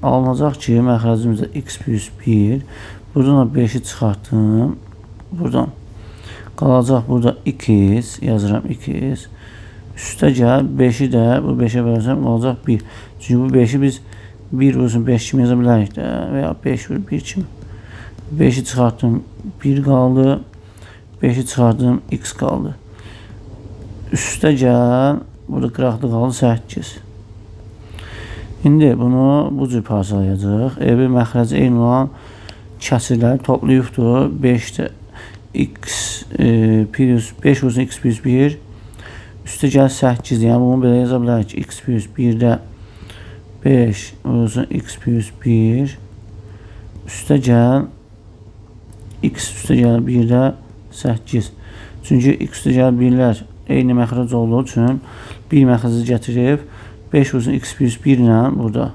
alınacaq ki, məxrəcimizdə x plus 1, buradan da 5'i çıxartdım, buradan qalacaq burada 2x, yazıram 2x, üstə gəl, 5'i də, bu 5'e bölərsəm, qalacaq 1, çünki bu 5'i biz 1 vursun 5 kimi yaza bilərik də, veya 5 vur 1 kimi, 5'i çıxartdım, 1 qaldı, 5'i çıxardım, x qaldı, üstə gəl, burada qıraqda qaldı 8. İndi bunu bu cür parçalayacaq. Bir məxrəci eyni olan kəsirləri toplayıbdır. 5'də x plus 5 olsun x plus 1. Üstə gəl 8. Yəni bunu belə yaza bilərik ki, x plus 1'də 5 olsun x plus 1. Üstə gəl x üstə gəl 1'də 8. Çünki x üstə gəl 1'lər eyni məxrəc olduğu üçün bir məxrəci gətirib 5 olsun x plus 1 ilə burada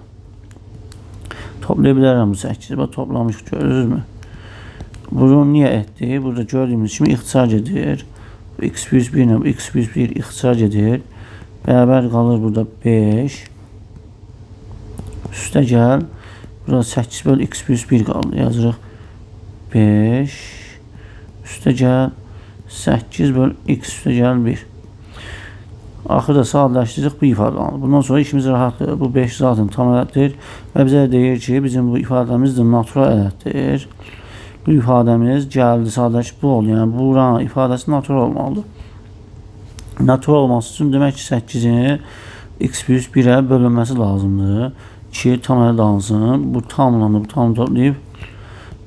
toplaya bilərəm bu 8'i. Bax toplamış görürsünüzmü? Bunu niyə etdi? Burada gördüyümüz kimi ixtisar edir. X plus 1 ilə x plus 1 ixtisar edir. Bərabər qalır burada 5. Üstə gəl. Burada 8 böl x plus 1 qaldı. Yazırıq 5. Üstə gəl. 8 böl x üstə gəl 1. Axırda sadələşdiririk bu ifadanı. Bundan sonra işimiz rahatdır. Bu 5 zaten tam ədəddir. Və bizə deyir ki, bizim bu ifadəmiz də natural ədəddir. Bu ifadəmiz gəldi sadələşib bu oldu. Yəni buranın ifadəsi natural olmalıdır. Natural olması üçün demək ki 8'i x plus 1'ə bölünməsi lazımdır. 2 tam ədəd alınsın. Bu tamlandı. Bu tam toplayıb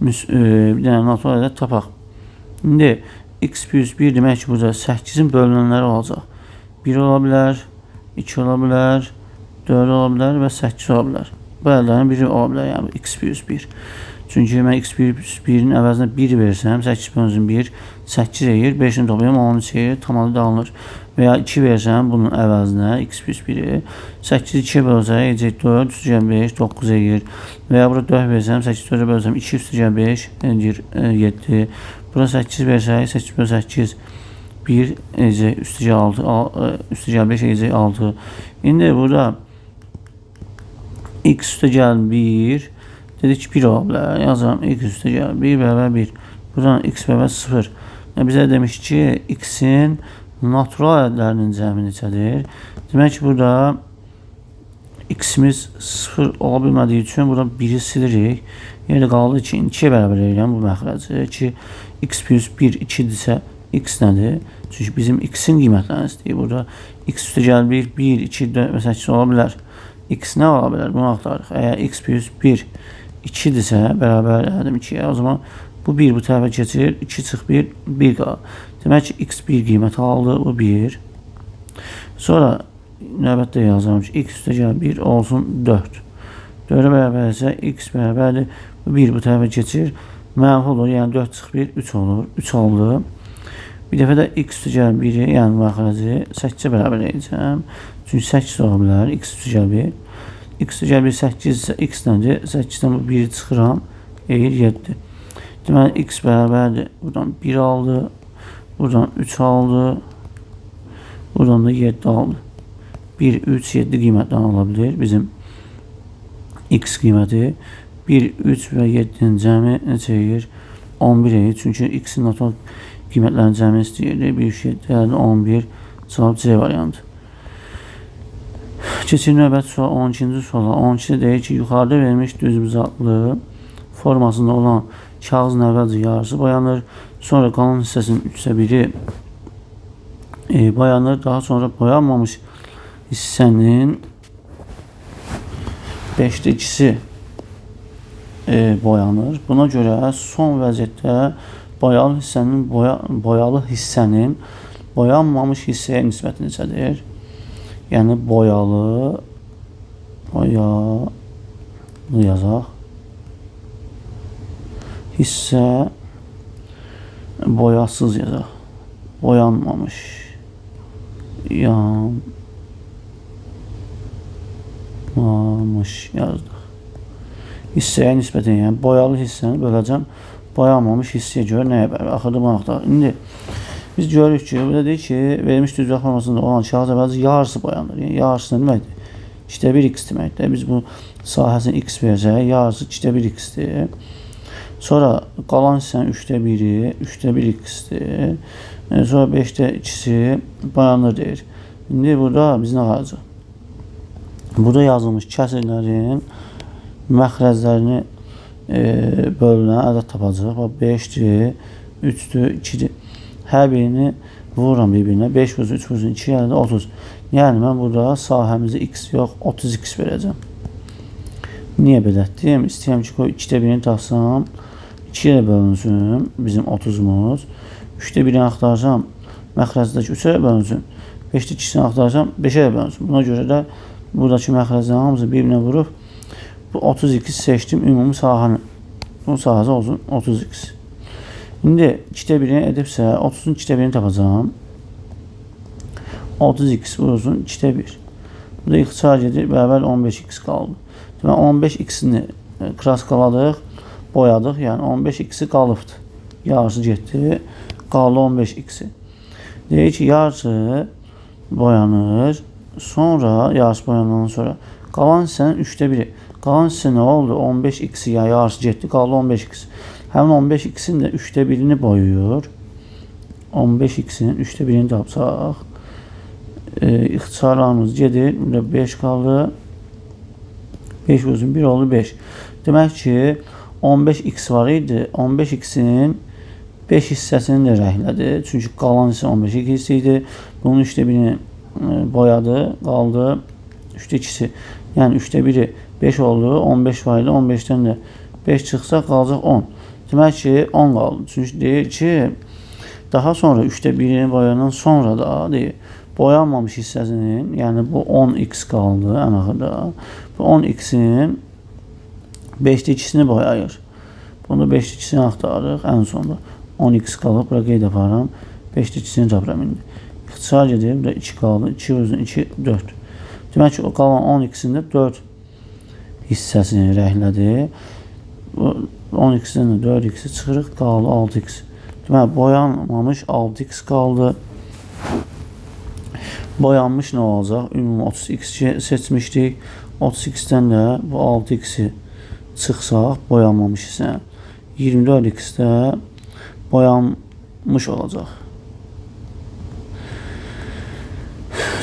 bir dənə natural ədəd tapaq. İndi x plus 1 demək ki burada 8'in bölünənləri olacaq. 1 ola bilər, 2 ola bilər, 4 ola bilər və 8 ola bilər. Bu ədədlərin biri ola bilər, yəni x plus 1. Çünki mən x plus 1'in əvəzinə 1 versəm, 8 bölünsün 1, 8 eğir, 5'ini toplayım, 13 eğir, tam adı alınır. Və ya 2 versəm bunun əvəzinə x plus 1'i, 8'i 2'ye bölsək, edəcək 4, üstücə 5, 9 eğir. Və ya burada 4 versəm, 8 4'e bölsəm, 2 üstücə 5, edir 7. Burada 8 versək, 8 böl 8, 1 edəcək, üstücə 6, üstücə 5 edəcək 6. İndi burada x üstə gəl 1, dedik 1 ola bilər. Yazıram x üstə gəl 1 bərabər 1. Buradan x bərabər 0. Bizə demiş ki, x-in natural ədədlərinin cəmi neçədir? Demək ki, burada x-imiz 0 ola bilmədiyi üçün burada 1'i silirik. Yəni qaldı ki, 2'ye bərabər edirəm bu məxrəci ki, x plus 1 2-dirsə x nədir? Çünki bizim x-in qiymətlərini istəyir. Burada x üstə gəl 1, 1, 2, 4 və 8 ola bilər. X nə ola bilər? Bunu axtarıq. Əgər x plus 1 2-dirsə, bərabər elədim 2'yə. O zaman bu 1 bu tərəfə keçir. 2 çıx 1, 1 qalır. Demək ki, x 1 qiymət aldı. Bu 1. Sonra növbətdə yazıram ki, x üstə gəl 1 olsun 4. 4'ə bərabər isə x bərabərdir. Bu 1 bu tərəfə keçir. Mənfi olur. Yəni 4 çıx 1, 3 olur. 3 oldu. Bir dəfə də x tücəl 1-i, yəni məxrəci 8-ə bərabər edəcəm. Çünki 8 ola bilər, x tücəl 1. X tücəl 1 8 isə x nədir? 8-dən bu 1-i çıxıram, eğir 7. Deməli, x bərabərdir. Buradan 1 aldı, buradan 3 aldı, buradan da 7 aldı. 1, 3, 7 qiymətdən ala bilir bizim x qiyməti. 1, 3 və 7-nin cəmi neçə edir? 11 edir. Çünki x-in natural qiymətlərin cəmi istəyirdi. 1, 3, 7, yəni 11. Cavab C variantı. Keçir növbəti sual 12-ci suala. 12-də deyir ki, yuxarıda verilmiş düzbucaqlı formasında olan kağızın əvvəlcə yarısı boyanır. Sonra qalan hissəsinin 3/1-i boyanır. Daha sonra boyanmamış hissənin 5/2-si boyanır. Buna görə son vəziyyətdə boyalı hissənin boyanmamış hissəyə nisbəti necədir? Yəni boyalı yazaq. Hissə boyasız yazaq. Boyanmamış yazdıq. Hissəyə nisbətən, yəni boyalı hissəni böləcəm boyanmamış hissəyə görə nəyə bərabər? Axırda bunu axtaraq. İndi biz görürük ki, burada deyir ki, verilmiş düzbucaq formasında olan kağız əvvəlcə yarısı boyanır. Yəni yarısı nə deməkdir? 2/1x deməkdir. Biz bu sahəsini x verəcək, yarısı 2/1x-dir. Sonra qalan hissənin 3/1-i 3/1x-dir. Sonra 5/2-si boyanır deyir. İndi burada biz nə qalacaq? Burada yazılmış kəsirlərin məxrəclərini bölünən ədəd tapacaq. 5-dir, 3-dür, 2-dir. Hər birini vururam bir-birinə. 5 vursun, 3 vursun, 2 yəni də 30. Yəni mən burada sahəmizi x yox, 30x verəcəm. Niyə belə etdim? İstəyirəm ki, 2/1-ni tapsam, 2-yə bölünsün bizim 30-umuz. 3/1-ni axtarsam, məxrəcdəki 3-ə bölünsün. 5/2-sini axtarsam, 5-ə bölünsün. Buna görə də buradakı məxrəclərin hamısı bir-birinə vurub, bu 32 seçdim ümumi sahəni. Bu sahəsi olsun 30x. İndi 2/1-ni edibsə, 30-un 2/1-ni tapacağım. 30x vurulsun 2/1. Burada ixtisar gedir, bərabər 15x qaldı. Deməli, 15x-ni kraskaladıq, boyadıq. Yəni 15x-i qalıbdır. Yarısı getdi, qaldı 15x-i. Deyir ki, yarısı boyanır. Sonra, yarısı boyanandan sonra qalan hissənin 3/1-i. Qalan hissə nə oldu? 15x-i, yəni yarısı getdi, qaldı 15x. Həmin 15x-in də 3/1-ini boyuyur. 15x-in 3/1-ini tapsaq, ixtisarlarımız gedir. Burada 5 qaldı. 5 vursun 1 oldu 5. Demək ki, 15x var idi. 15x-in 5 hissəsini də rəhlədi. Çünki qalan hissə 15x idi. Bunun 3/1-ini boyadı, qaldı 3/2-si. Yəni 3/1-i 5 oldu, 15 var idi. 15-dən də 5 çıxsa qalacaq 10. Demək ki, 10 qaldı. Çünki deyir ki, daha sonra 3/1-ini boyanan sonra da deyir, boyanmamış hissəsinin, yəni bu 10x qaldı ən axırda. Bu 10x-in 5/2-sini boyayır. Bunu 5/2-sini axtarırıq ən sonda. 10x qalıb, bura qeyd aparıram. 5/2-sini tapıram indi. İxtisar gedir, burada 2 qaldı. 2 özün 2, 4. Demək ki, o qalan 10x-in də 4 hissəsini rəhlədi. 10x-dən də 4x-i çıxırıq, qaldı 6x. Deməli, boyanmamış 6x qaldı. Boyanmış nə olacaq? Ümumi 30x seçmişdik. 30x-dən də bu 6x-i çıxsaq, boyanmamış isə 24x-də boyanmış olacaq.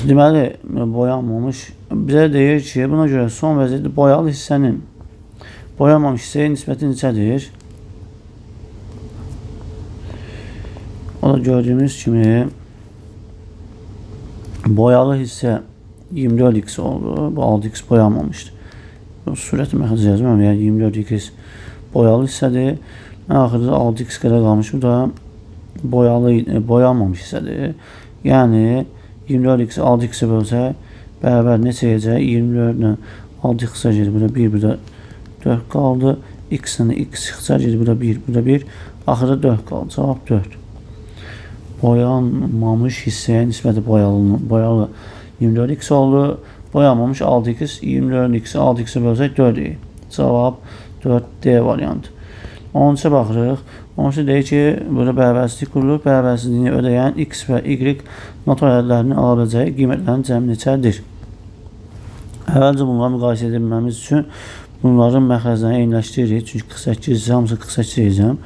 Deməli, boyanmamış. Bizə deyir ki, buna görə son vəziyyətdə boyalı hissənin boyanmamış hissəyə nisbəti neçədir? O da gördüyümüz kimi boyalı hissə 24x oldu. Bu 6x boyanmamışdır. Sürəti məxrəc yazmam, yəni 24x boyalı hissədir. Axırda 6x qədər qalmış. Bu da boyanmamış hissədir. Yəni 24x 6x-ə bölsək, bərabər neçə edəcək? 24-lə 6x-ə gedir. Burada 1, burada 4 qaldı. X-lə x ixtisar gedir. Burada 1, burada 1. Axırda 4 qaldı. Cavab 4. boyanmamış hissəyə nisbəti boyalı 24x oldu. Boyanmamış 6x, 24x 6x'e bölsək 4y. Cavab 4D variantı. 13'e baxırıq. 13'e deyir ki, burada bərabərlik qurulur. Bərabərsizliyini ödəyən x və y natural ədədlərinin ala biləcəyi qiymətlərin cəmi neçədir? Əvvəlcə bunları müqayisə edə üçün bunların məxrəclərini eyniləşdiririk. Çünki 48, hamısı 48 deyəcəm.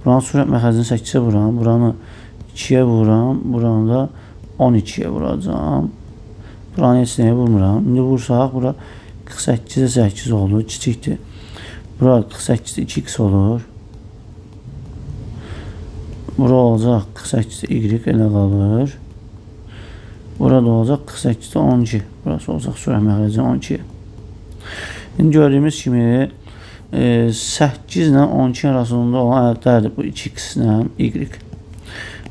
Buranın sürət məxrəcini 8'e vuram. Buranı 2'ye vuram. Buranı da 12'ye vuracağım. Buranı heç nəyə vurmuram. İndi vursaq, bura 48'e 8 oldu. Kiçikdir. Bura 48'de 2x olur. Bura olacaq 48'de y elə qalır. Burada olacaq 48'de 12. Burası olacaq sürət məxrəci 12. İndi gördüyümüz kimi 8 ilə 12 arasında olan ədədlərdir bu 2x ilə y.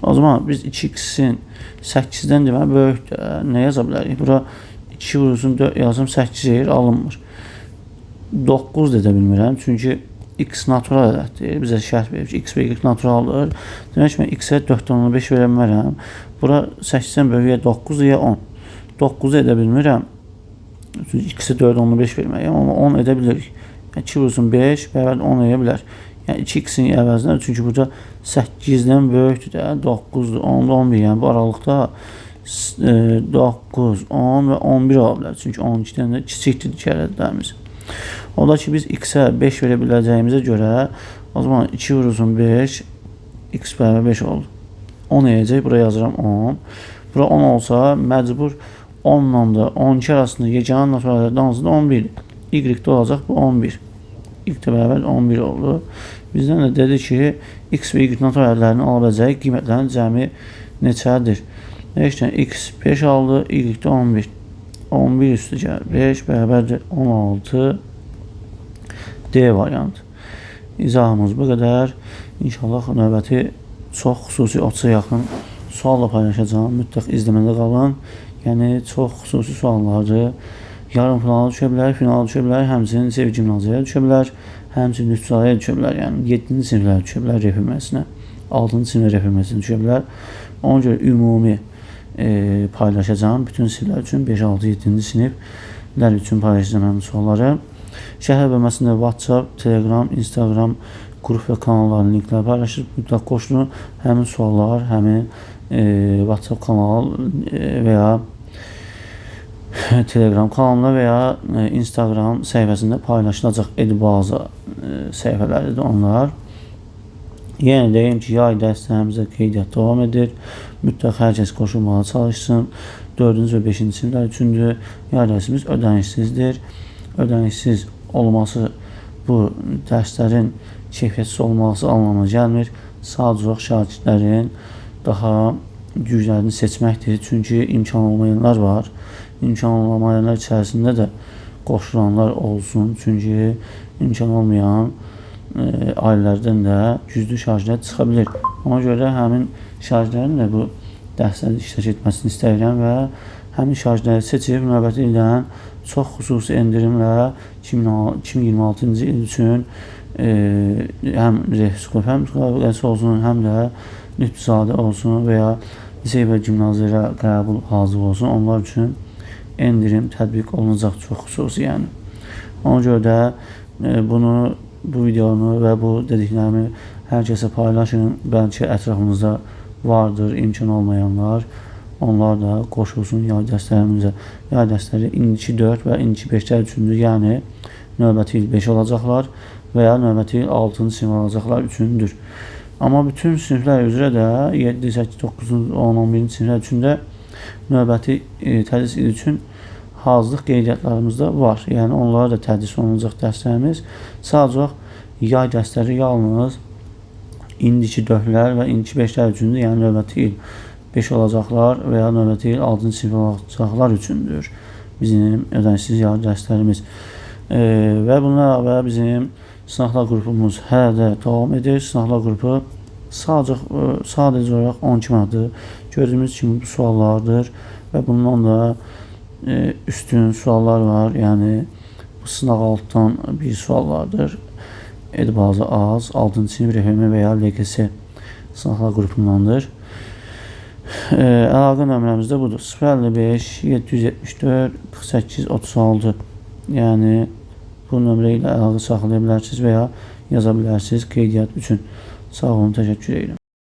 O zaman biz 2x'in 8'dən deməli böyükdür. Nə yaza bilərik? Bura 2 vurulsun 4 yazım 8 yer alınmır. 9 da edə bilmirəm. Çünki x natural ədəddir. Bizə şərt verir ki, x və y naturaldır. Demək ki, mən x-ə 4/5 verə bilmərəm. Bura 8-dən böyük ya 9 ya 10. 9-u edə bilmirəm. Çünki x-ə 4/5 verməyəm, amma 10 edə bilirik. Yəni 2 vurulsun 5, bərabər 10 edə bilər. Yəni 2x-in əvəzinə, çünki burada 8-dən böyükdür də, 9-dur, 10-dur, 11. Yəni bu aralıqda 9, 10 və 11 ola bilər. Çünki 12-dən də kiçikdir digər ədədlərimiz. O da ki, biz x-ə 5 verə biləcəyimizə görə, o zaman 2 vurulsun 5, x bərabər 5 oldu. 10 eləyəcək, buraya yazıram 10. Bura 10 olsa, məcbur 10 ilə də 12 arasında yeganə natural ədəd hansıdır? 11. Y-də olacaq, bu 11. Y-də bərabər 11 oldu. Bizdən də dedi ki, x və y natural ədədlərinin ala biləcəyi qiymətlərin cəmi neçədir? Nəşdən x 5 aldı, y-də 11. 11 üstü gəlir 5 bərabərdir 16 D variantı. İzahımız bu qədər. İnşallah növbəti çox xüsusi 30-a yaxın sualla paylaşacağım. Mütləq izləmədə qalın. Yəni çox xüsusi sualları yarım finala düşə bilər, finala düşə bilər, həmçinin sev gimnaziyaya düşə bilər, həmçinin nüftsalaya düşə bilər. Yəni 7-ci siniflərə düşə bilər ref ilməsinə, 6-cı sinifə ref ilməsinə düşə bilər. Ona görə ümumi paylaşacağım. Bütün siniflər üçün 5, 6, 7-ci siniflər üçün paylaşacağım həmin sualları. Şərh bölməsində WhatsApp, Telegram, Instagram qrup və kanalların linkləri paylaşır. Mütləq qoşulun. Həmin suallar, həmin WhatsApp kanal və ya Telegram kanalında və ya Instagram səhifəsində paylaşılacaq Edbaza səhifələridir onlar. Yenə deyim ki, yay dərslərimizə qeydiyyat davam edir. Mütləq hər kəs qoşulmağa çalışsın. 4-cü və 5-ci siniflər üçündür. Yay dərsimiz ödənişsizdir. Ödənişsiz olması bu dərslərin keyfiyyətsiz olması anlamına gəlmir. Sadəcə şagirdlərin daha güclərini seçməkdir. Çünki imkan olmayanlar var. İmkan olmayanlar içərisində də qoşulanlar olsun. Çünki imkan olmayan ailələrdən də güclü şagirdlər çıxa bilir. Ona görə həmin şagirdlərin də bu dərslərdə iştirak etməsini istəyirəm və həmin şagirdləri seçib növbəti ildən çox xüsusi endirimlə 2026-cı il üçün həm rehskop, həm müqaviləsi olsun, həm də nüftsadə olsun və ya lisey və gimnaziya qəbul hazır olsun. Onlar üçün endirim tətbiq olunacaq çox xüsusi. Yəni. Ona görə də bu videonu və bu dediklərimi hər kəsə paylaşın. Bəlkə ətrafımızda vardır imkan olmayanlar. Onlar da qoşulsun yay dərslərimizə. Yay dərsləri indiki 4 və indiki 5-lər üçündür. Yəni növbəti il 5 olacaqlar və ya növbəti il 6-cı sinif olacaqlar üçündür. Amma bütün siniflər üzrə də 7, 8, 9, 10, 11-ci siniflər üçün də növbəti tədris ili üçün hazırlıq qeydiyyatlarımız da var. Yəni onlara da tədris olunacaq dərslərimiz. Sadəcə yay dərsləri yalnız indiki 4-lər və indiki 5-lər üçündür. Yəni növbəti il 5 olacaqlar və ya növbəti il 6-cı sinif olacaqlar üçündür bizim ödənişsiz yay dərslərimiz. Və bundan əlavə bizim sınaqlar qrupumuz hələ də davam edir. Sınaqlar qrupu sadəcə olaraq 12 manatdır. Gördüyümüz kimi bu suallardır və bundan da üstün suallar var. Yəni bu sınaq altdan bir suallardır. Edbaza az, 6-cı sinif RFM və ya LGS sınaqlar qrupundandır. Əlaqə nömrəmiz də budur. 055 774 48 36. Yəni bu nömrə ilə əlaqə saxlaya bilərsiniz və ya yaza bilərsiniz qeydiyyat üçün. Sağ olun, təşəkkür edirəm.